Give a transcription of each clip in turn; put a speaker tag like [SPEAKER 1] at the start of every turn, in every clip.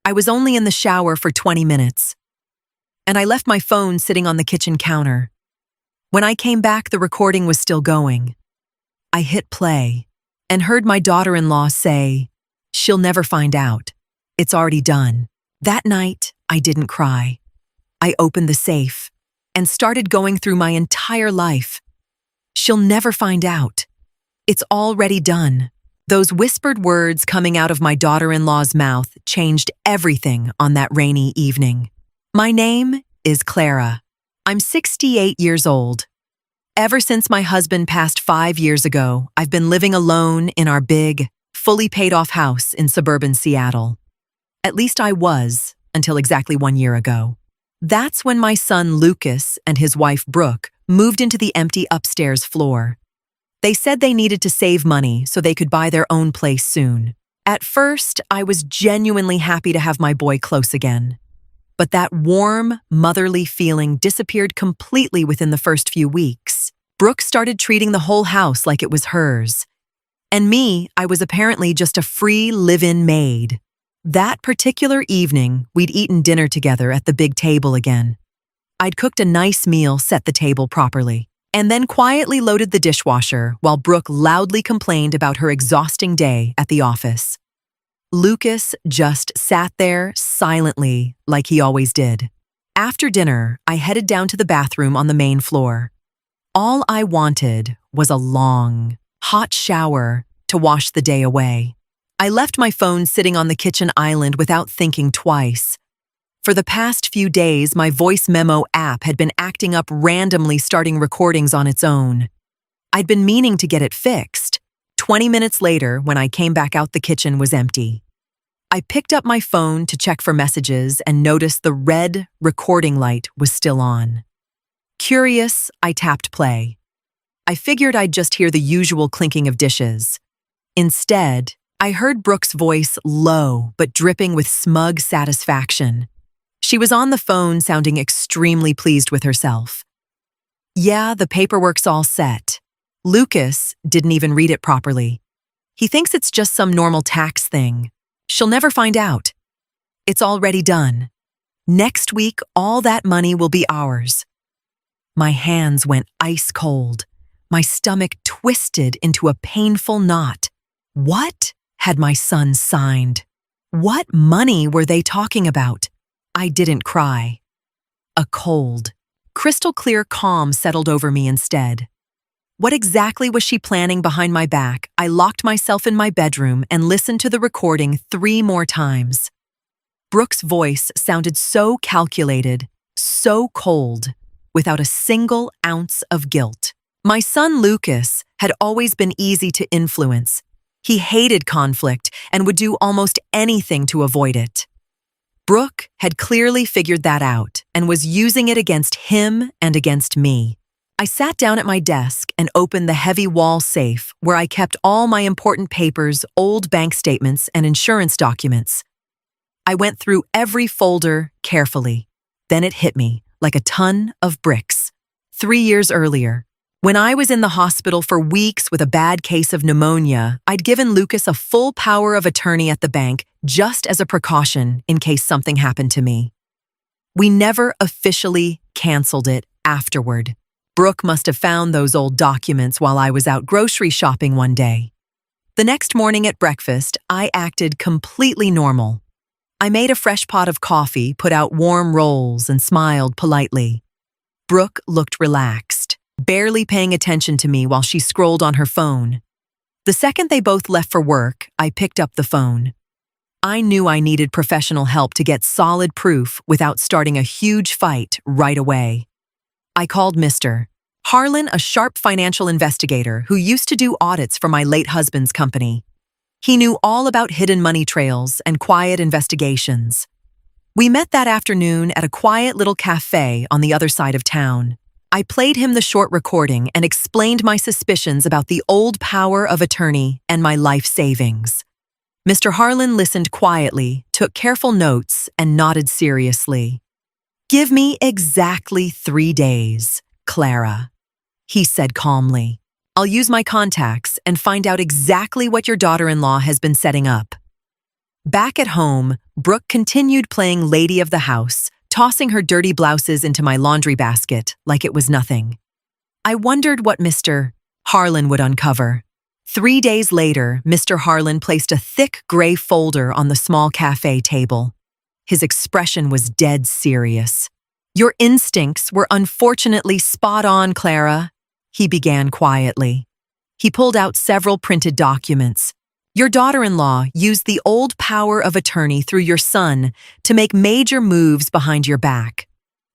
[SPEAKER 1] I was only in the shower for 20 minutes, and I left my phone sitting on the kitchen counter. When I came back, the recording was still going. I hit play and heard my daughter-in-law say, "She'll never find out. It's already done." That night, I didn't cry. I opened the safe and started going through my entire life. She'll never find out. It's already done. Those whispered words coming out of my daughter-in-law's mouth changed everything on that rainy evening. My name is Clara. I'm 68 years old. Ever since my husband passed 5 years ago, I've been living alone in our big, fully paid-off house in suburban Seattle. At least I was, until exactly 1 year ago. That's when my son Lucas and his wife Brooke moved into the empty upstairs floor. They said they needed to save money so they could buy their own place soon. At first, I was genuinely happy to have my boy close again. But that warm, motherly feeling disappeared completely within the first few weeks. Brooke started treating the whole house like it was hers. And me, I was apparently just a free live-in maid. That particular evening, we'd eaten dinner together at the big table again. I'd cooked a nice meal, set the table properly, and then quietly loaded the dishwasher while Brooke loudly complained about her exhausting day at the office. Lucas just sat there silently like he always did. After dinner, I headed down to the bathroom on the main floor. All I wanted was a long, hot shower to wash the day away. I left my phone sitting on the kitchen island without thinking twice. For the past few days, my voice memo app had been acting up randomly, starting recordings on its own. I'd been meaning to get it fixed. 20 minutes later, when I came back out, the kitchen was empty. I picked up my phone to check for messages and noticed the red recording light was still on. Curious, I tapped play. I figured I'd just hear the usual clinking of dishes. Instead, I heard Brooke's voice, low but dripping with smug satisfaction. She was on the phone, sounding extremely pleased with herself. "Yeah, the paperwork's all set. Lucas didn't even read it properly. He thinks it's just some normal tax thing. She'll never find out. It's already done. Next week, all that money will be ours." My hands went ice cold. My stomach twisted into a painful knot. What had my son signed? What money were they talking about? I didn't cry. A cold, crystal clear calm settled over me instead. What exactly was she planning behind my back? I locked myself in my bedroom and listened to the recording 3 more times. Brooke's voice sounded so calculated, so cold, without a single ounce of guilt. My son Lucas had always been easy to influence. He hated conflict and would do almost anything to avoid it. Brooke had clearly figured that out and was using it against him and against me. I sat down at my desk and opened the heavy wall safe where I kept all my important papers, old bank statements, and insurance documents. I went through every folder carefully. Then it hit me like a ton of bricks. 3 years earlier, when I was in the hospital for weeks with a bad case of pneumonia, I'd given Lucas a full power of attorney at the bank just as a precaution in case something happened to me. We never officially canceled it afterward. Brooke must have found those old documents while I was out grocery shopping one day. The next morning at breakfast, I acted completely normal. I made a fresh pot of coffee, put out warm rolls, and smiled politely. Brooke looked relaxed, barely paying attention to me while she scrolled on her phone. The second they both left for work, I picked up the phone. I knew I needed professional help to get solid proof without starting a huge fight right away. I called Mr. Harlan, a sharp financial investigator who used to do audits for my late husband's company. He knew all about hidden money trails and quiet investigations. We met that afternoon at a quiet little cafe on the other side of town. I played him the short recording and explained my suspicions about the old power of attorney and my life savings. Mr. Harlan listened quietly, took careful notes, and nodded seriously. "Give me exactly 3 days, Clara," he said calmly. "I'll use my contacts and find out exactly what your daughter-in-law has been setting up." Back at home, Brooke continued playing lady of the house, tossing her dirty blouses into my laundry basket like it was nothing. I wondered what Mr. Harlan would uncover. 3 days later, Mr. Harlan placed a thick gray folder on the small cafe table. His expression was dead serious. "Your instincts were unfortunately spot on, Clara," he began quietly. He pulled out several printed documents. "Your daughter-in-law used the old power of attorney through your son to make major moves behind your back.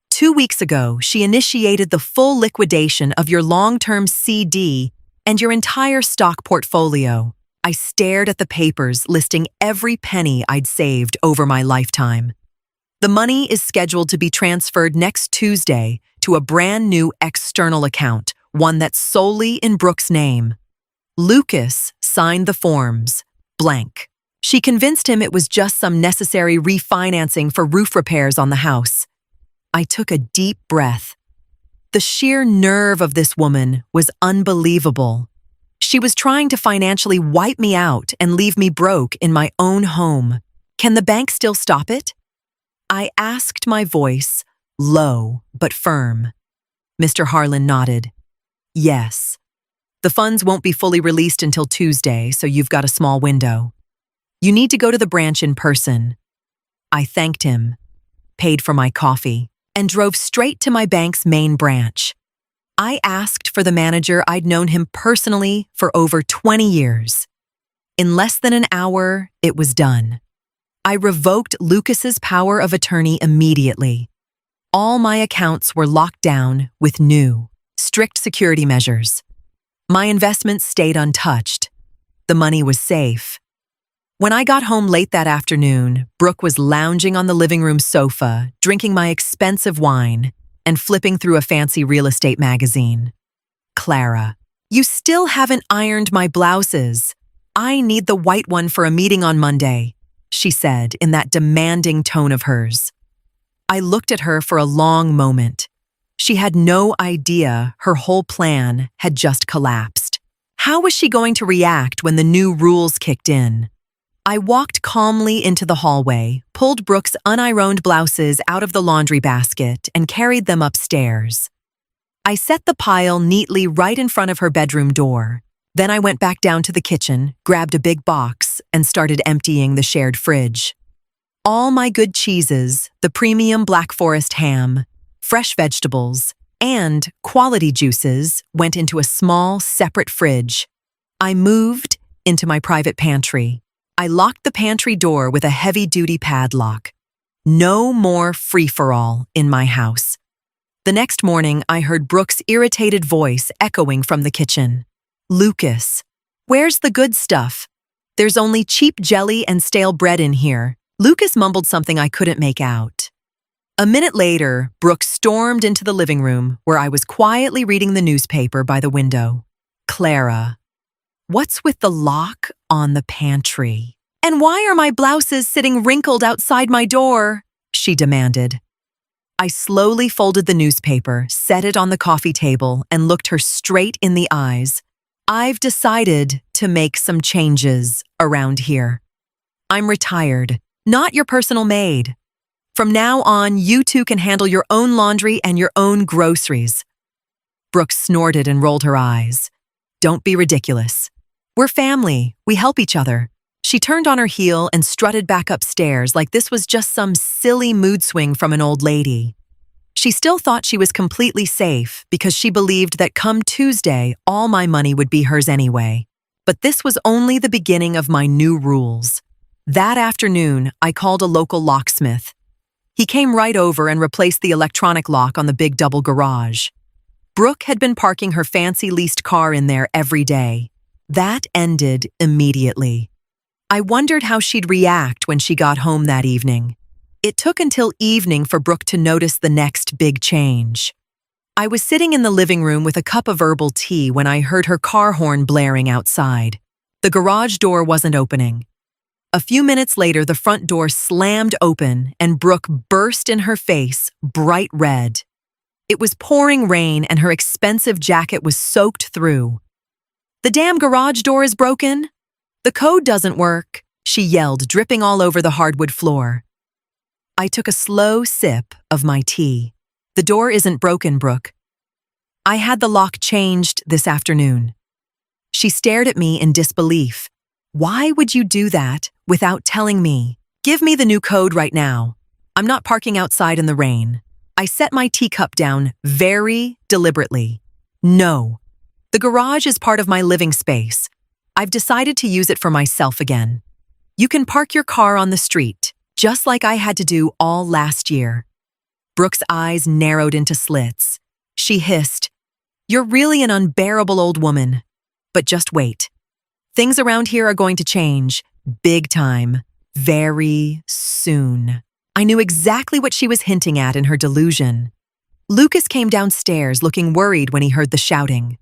[SPEAKER 1] 2 weeks ago, she initiated the full liquidation of your long-term CD and your entire stock portfolio." I stared at the papers listing every penny I'd saved over my lifetime. "The money is scheduled to be transferred next Tuesday to a brand new external account, one that's solely in Brooke's name." Lucas signed the forms, blank. She convinced him it was just some necessary refinancing for roof repairs on the house. I took a deep breath. The sheer nerve of this woman was unbelievable. She was trying to financially wipe me out and leave me broke in my own home. Can the bank still stop it? I asked, my voice low but firm. Mr. Harlan nodded. "Yes. The funds won't be fully released until Tuesday, so you've got a small window. You need to go to the branch in person." I thanked him, paid for my coffee, and drove straight to my bank's main branch. I asked for the manager. I'd known him personally for over 20 years. In less than an hour, it was done. I revoked Lucas's power of attorney immediately. All my accounts were locked down with new, strict security measures. My investments stayed untouched. The money was safe. When I got home late that afternoon, Brooke was lounging on the living room sofa, drinking my expensive wine and flipping through a fancy real estate magazine. "Clara, you still haven't ironed my blouses. I need the white one for a meeting on Monday," she said in that demanding tone of hers. I looked at her for a long moment. She had no idea her whole plan had just collapsed. How was she going to react when the new rules kicked in? I walked calmly into the hallway, pulled Brooke's unironed blouses out of the laundry basket, and carried them upstairs. I set the pile neatly right in front of her bedroom door. Then I went back down to the kitchen, grabbed a big box, and started emptying the shared fridge. All my good cheeses, the premium Black Forest ham, fresh vegetables, and quality juices went into a small, separate fridge. I moved into my private pantry. I locked the pantry door with a heavy-duty padlock. No more free-for-all in my house. The next morning, I heard Brooke's irritated voice echoing from the kitchen. "Lucas, where's the good stuff? There's only cheap jelly and stale bread in here." Lucas mumbled something I couldn't make out. A minute later, Brooke stormed into the living room where I was quietly reading the newspaper by the window. "Clara, what's with the lock on the pantry? And why are my blouses sitting wrinkled outside my door?" she demanded. I slowly folded the newspaper, set it on the coffee table, and looked her straight in the eyes. "I've decided to make some changes around here. I'm retired, not your personal maid. From now on, you two can handle your own laundry and your own groceries." Brooke snorted and rolled her eyes. "Don't be ridiculous. We're family. We help each other." She turned on her heel and strutted back upstairs like this was just some silly mood swing from an old lady. She still thought she was completely safe because she believed that come Tuesday, all my money would be hers anyway. But this was only the beginning of my new rules. That afternoon, I called a local locksmith. He came right over and replaced the electronic lock on the big double garage. Brooke had been parking her fancy leased car in there every day. That ended immediately. I wondered how she'd react when she got home that evening. It took until evening for Brooke to notice the next big change. I was sitting in the living room with a cup of herbal tea when I heard her car horn blaring outside. The garage door wasn't opening. A few minutes later, the front door slammed open and Brooke burst in her face, bright red. It was pouring rain and her expensive jacket was soaked through. "The damn garage door is broken. The code doesn't work," she yelled, dripping all over the hardwood floor. I took a slow sip of my tea. The door isn't broken, Brooke. I had the lock changed this afternoon. She stared at me in disbelief. Why would you do that without telling me? Give me the new code right now. I'm not parking outside in the rain. I set my teacup down very deliberately. No. The garage is part of my living space. I've decided to use it for myself again. You can park your car on the street, just like I had to do all last year. Brooke's eyes narrowed into slits. She hissed, "You're really an unbearable old woman. But just wait. Things around here are going to change, big time, very soon." I knew exactly what she was hinting at in her delusion. Lucas came downstairs looking worried when he heard the shouting.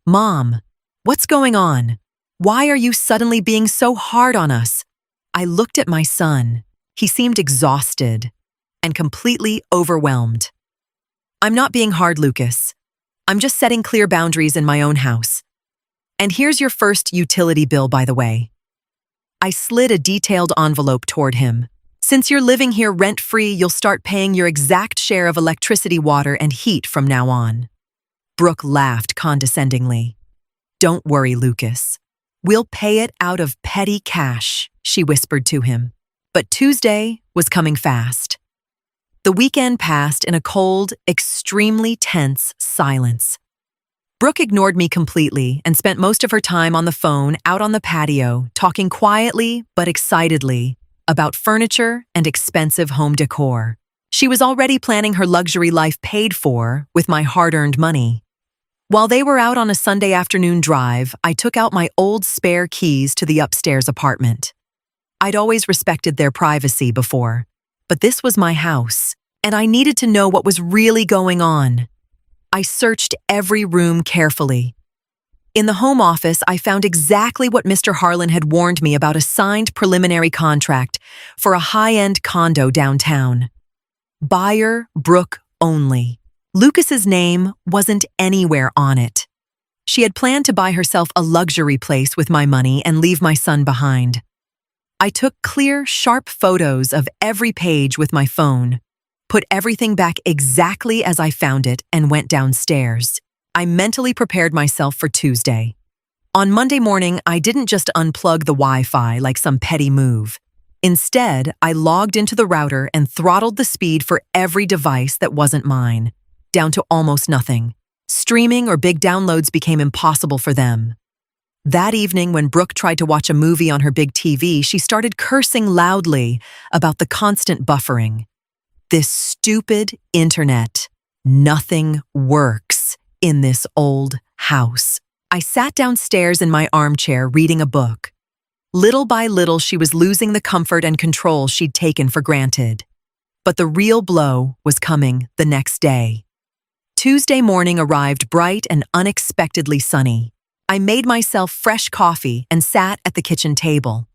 [SPEAKER 1] "Mom, what's going on? Why are you suddenly being so hard on us?" I looked at my son. He seemed exhausted and completely overwhelmed. "I'm not being hard, Lucas. I'm just setting clear boundaries in my own house. And here's your first utility bill, by the way." I slid a detailed envelope toward him. "Since you're living here rent-free, you'll start paying your exact share of electricity, water, and heat from now on." Brooke laughed condescendingly. "Don't worry, Lucas. We'll pay it out of petty cash," she whispered to him. But Tuesday was coming fast. The weekend passed in a cold, extremely tense silence. Brooke ignored me completely and spent most of her time on the phone out on the patio, talking quietly but excitedly about furniture and expensive home decor. She was already planning her luxury life paid for with my hard-earned money. While they were out on a Sunday afternoon drive, I took out my old spare keys to the upstairs apartment. I'd always respected their privacy before, but this was my house, and I needed to know what was really going on. I searched every room carefully. In the home office, I found exactly what Mr. Harlan had warned me about: a signed preliminary contract for a high-end condo downtown. Buyer Brooke only. Lucas's name wasn't anywhere on it. She had planned to buy herself a luxury place with my money and leave my son behind. I took clear, sharp photos of every page with my phone, put everything back exactly as I found it, and went downstairs. I mentally prepared myself for Tuesday. On Monday morning, I didn't just unplug the Wi-Fi like some petty move. Instead, I logged into the router and throttled the speed for every device that wasn't mine, down to almost nothing. Streaming or big downloads became impossible for them. That evening, when Brooke tried to watch a movie on her big TV, she started cursing loudly about the constant buffering. This stupid internet. Nothing works in this old house. I sat downstairs in my armchair reading a book. Little by little, she was losing the comfort and control she'd taken for granted. But the real blow was coming the next day. Tuesday morning arrived bright and unexpectedly sunny. I made myself fresh coffee and sat at the kitchen table.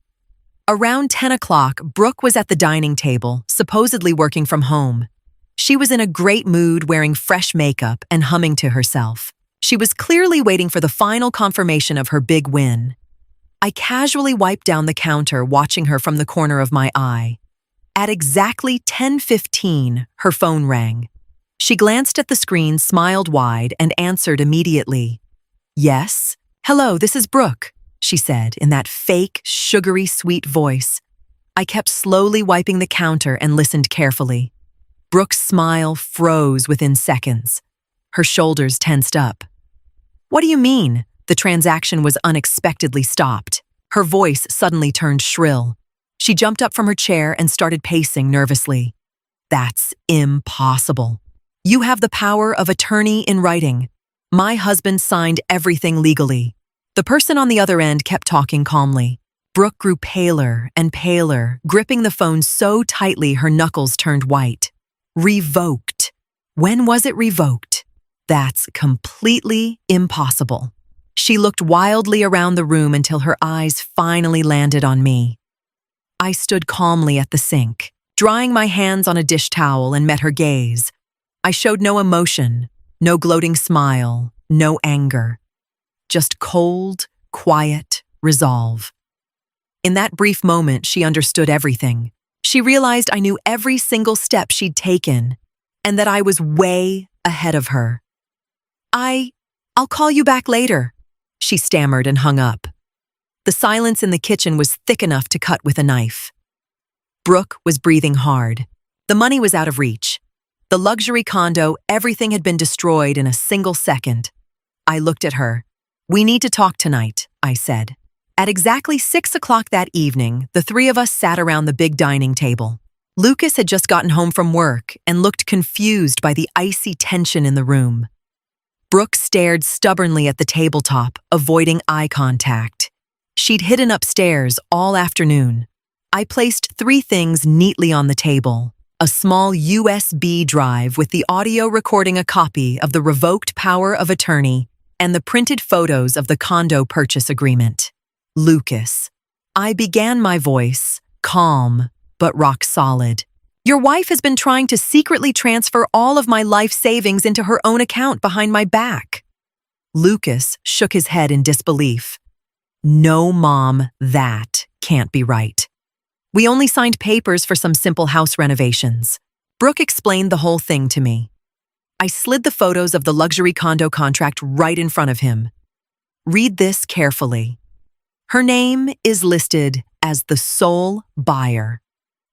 [SPEAKER 1] Around 10 o'clock, Brooke was at the dining table, supposedly working from home. She was in a great mood, wearing fresh makeup and humming to herself. She was clearly waiting for the final confirmation of her big win. I casually wiped down the counter, watching her from the corner of my eye. At exactly 10:15, her phone rang. She glanced at the screen, smiled wide, and answered immediately. "Yes? Hello, this is Brooke," she said in that fake, sugary sweet voice. I kept slowly wiping the counter and listened carefully. Brooke's smile froze within seconds. Her shoulders tensed up. "What do you mean?" The transaction was unexpectedly stopped. Her voice suddenly turned shrill. She jumped up from her chair and started pacing nervously. "That's impossible. You have the power of attorney in writing. My husband signed everything legally." The person on the other end kept talking calmly. Brooke grew paler and paler, gripping the phone so tightly her knuckles turned white. "Revoked. When was it revoked? That's completely impossible." She looked wildly around the room until her eyes finally landed on me. I stood calmly at the sink, drying my hands on a dish towel, and met her gaze. I showed no emotion, no gloating smile, no anger. Just cold, quiet resolve. In that brief moment, she understood everything. She realized I knew every single step she'd taken, and that I was way ahead of her. I'll call you back later, she stammered and hung up. The silence in the kitchen was thick enough to cut with a knife. Brooke was breathing hard. The money was out of reach. The luxury condo, everything had been destroyed in a single second. I looked at her. "We need to talk tonight," I said. At exactly 6 o'clock that evening, the three of us sat around the big dining table. Lucas had just gotten home from work and looked confused by the icy tension in the room. Brooke stared stubbornly at the tabletop, avoiding eye contact. She'd hidden upstairs all afternoon. I placed 3 things neatly on the table: a small USB drive with the audio recording a copy of the revoked power of attorney and the printed photos of the condo purchase agreement. Lucas. I began my voice, calm but rock solid. "Your wife has been trying to secretly transfer all of my life savings into her own account behind my back." Lucas shook his head in disbelief. "No, Mom, that can't be right. We only signed papers for some simple house renovations." Brooke explained the whole thing to me. I slid the photos of the luxury condo contract right in front of him. "Read this carefully. Her name is listed as the sole buyer.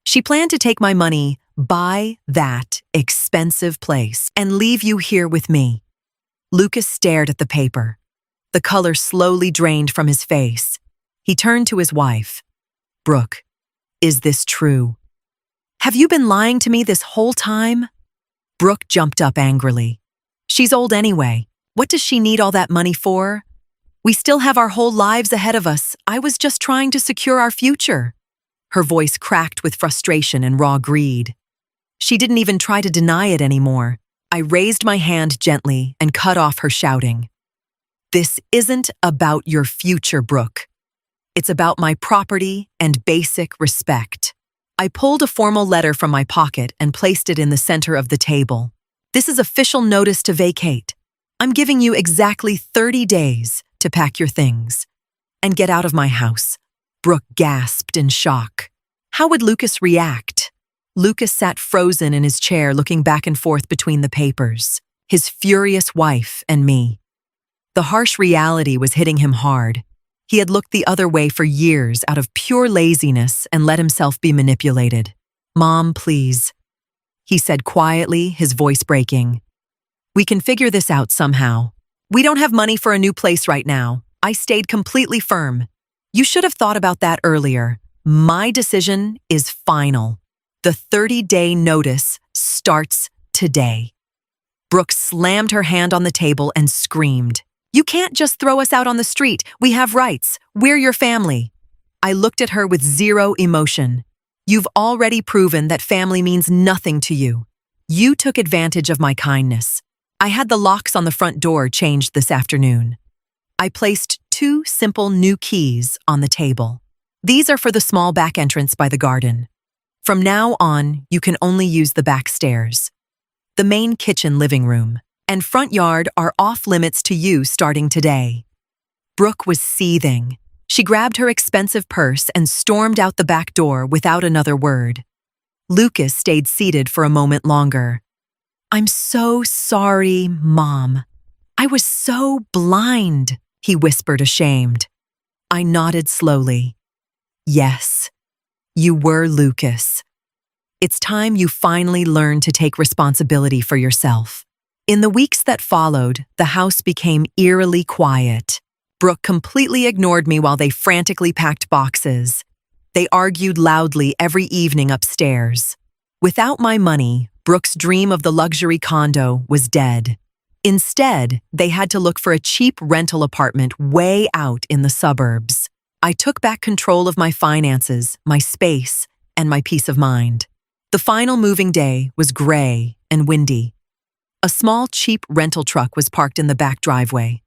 [SPEAKER 1] She planned to take my money, buy that expensive place, and leave you here with me." Lucas stared at the paper. The color slowly drained from his face. He turned to his wife. "Brooke, is this true? Have you been lying to me this whole time?" Brooke jumped up angrily. "She's old anyway. What does she need all that money for? We still have our whole lives ahead of us. I was just trying to secure our future." Her voice cracked with frustration and raw greed. She didn't even try to deny it anymore. I raised my hand gently and cut off her shouting. "This isn't about your future, Brooke. It's about my property and basic respect." I pulled a formal letter from my pocket and placed it in the center of the table. "This is official notice to vacate. I'm giving you exactly 30 days to pack your things and get out of my house." Brooke gasped in shock. How would Lucas react? Lucas sat frozen in his chair, looking back and forth between the papers, his furious wife and me. The harsh reality was hitting him hard. He had looked the other way for years out of pure laziness and let himself be manipulated. "Mom, please," he said quietly, his voice breaking. "We can figure this out somehow. We don't have money for a new place right now." I stayed completely firm. "You should have thought about that earlier. My decision is final. The 30-day notice starts today." Brooke slammed her hand on the table and screamed, "You can't just throw us out on the street. We have rights. We're your family." I looked at her with zero emotion. "You've already proven that family means nothing to you. You took advantage of my kindness. I had the locks on the front door changed this afternoon." I placed 2 simple new keys on the table. "These are for the small back entrance by the garden. From now on, you can only use the back stairs. The main kitchen living room and front yard are off limits to you starting today." Brooke was seething. She grabbed her expensive purse and stormed out the back door without another word. Lucas stayed seated for a moment longer. "I'm so sorry, Mom. I was so blind," he whispered, ashamed. I nodded slowly. "Yes, you were, Lucas. It's time you finally learned to take responsibility for yourself." In the weeks that followed, the house became eerily quiet. Brooke completely ignored me while they frantically packed boxes. They argued loudly every evening upstairs. Without my money, Brooke's dream of the luxury condo was dead. Instead, they had to look for a cheap rental apartment way out in the suburbs. I took back control of my finances, my space, and my peace of mind. The final moving day was gray and windy. A small, cheap rental truck was parked in the back driveway.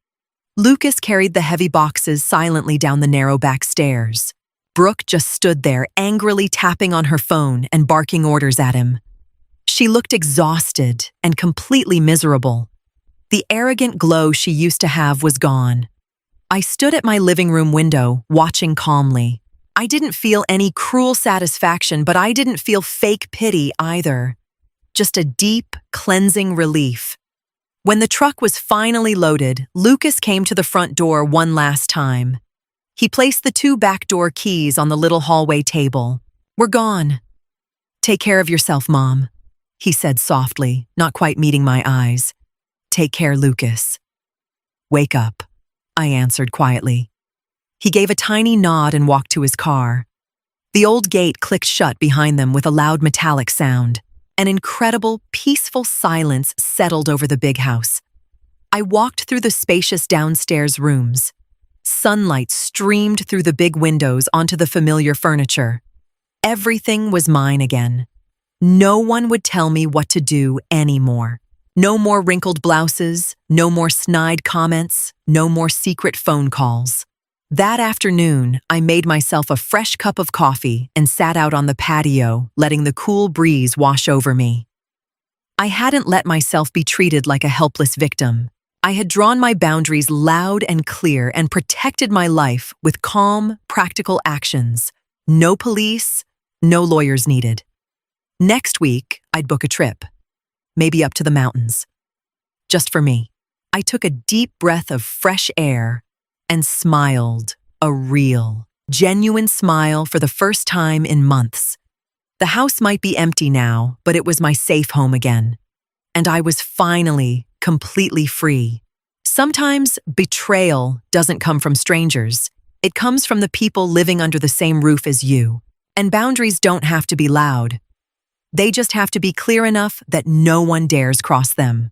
[SPEAKER 1] Lucas carried the heavy boxes silently down the narrow back stairs. Brooke just stood there, angrily tapping on her phone and barking orders at him. She looked exhausted and completely miserable. The arrogant glow she used to have was gone. I stood at my living room window, watching calmly. I didn't feel any cruel satisfaction, but I didn't feel fake pity either. Just a deep, cleansing relief. When the truck was finally loaded, Lucas came to the front door one last time. He placed the 2 back door keys on the little hallway table. "We're gone." "Take care of yourself, Mom," he said softly, not quite meeting my eyes. "Take care, Lucas." "Wake up," I answered quietly. He gave a tiny nod and walked to his car. The old gate clicked shut behind them with a loud metallic sound. An incredible, peaceful silence settled over the big house. I walked through the spacious downstairs rooms. Sunlight streamed through the big windows onto the familiar furniture. Everything was mine again. No one would tell me what to do anymore. No more wrinkled blouses, no more snide comments, no more secret phone calls. That afternoon, I made myself a fresh cup of coffee and sat out on the patio, letting the cool breeze wash over me. I hadn't let myself be treated like a helpless victim. I had drawn my boundaries loud and clear and protected my life with calm, practical actions. No police, no lawyers needed. Next week, I'd book a trip, maybe up to the mountains. Just for me. I took a deep breath of fresh air and smiled, a real, genuine smile for the first time in months. The house might be empty now, but it was my safe home again. And I was finally completely free. Sometimes betrayal doesn't come from strangers. It comes from the people living under the same roof as you. And boundaries don't have to be loud. They just have to be clear enough that no one dares cross them.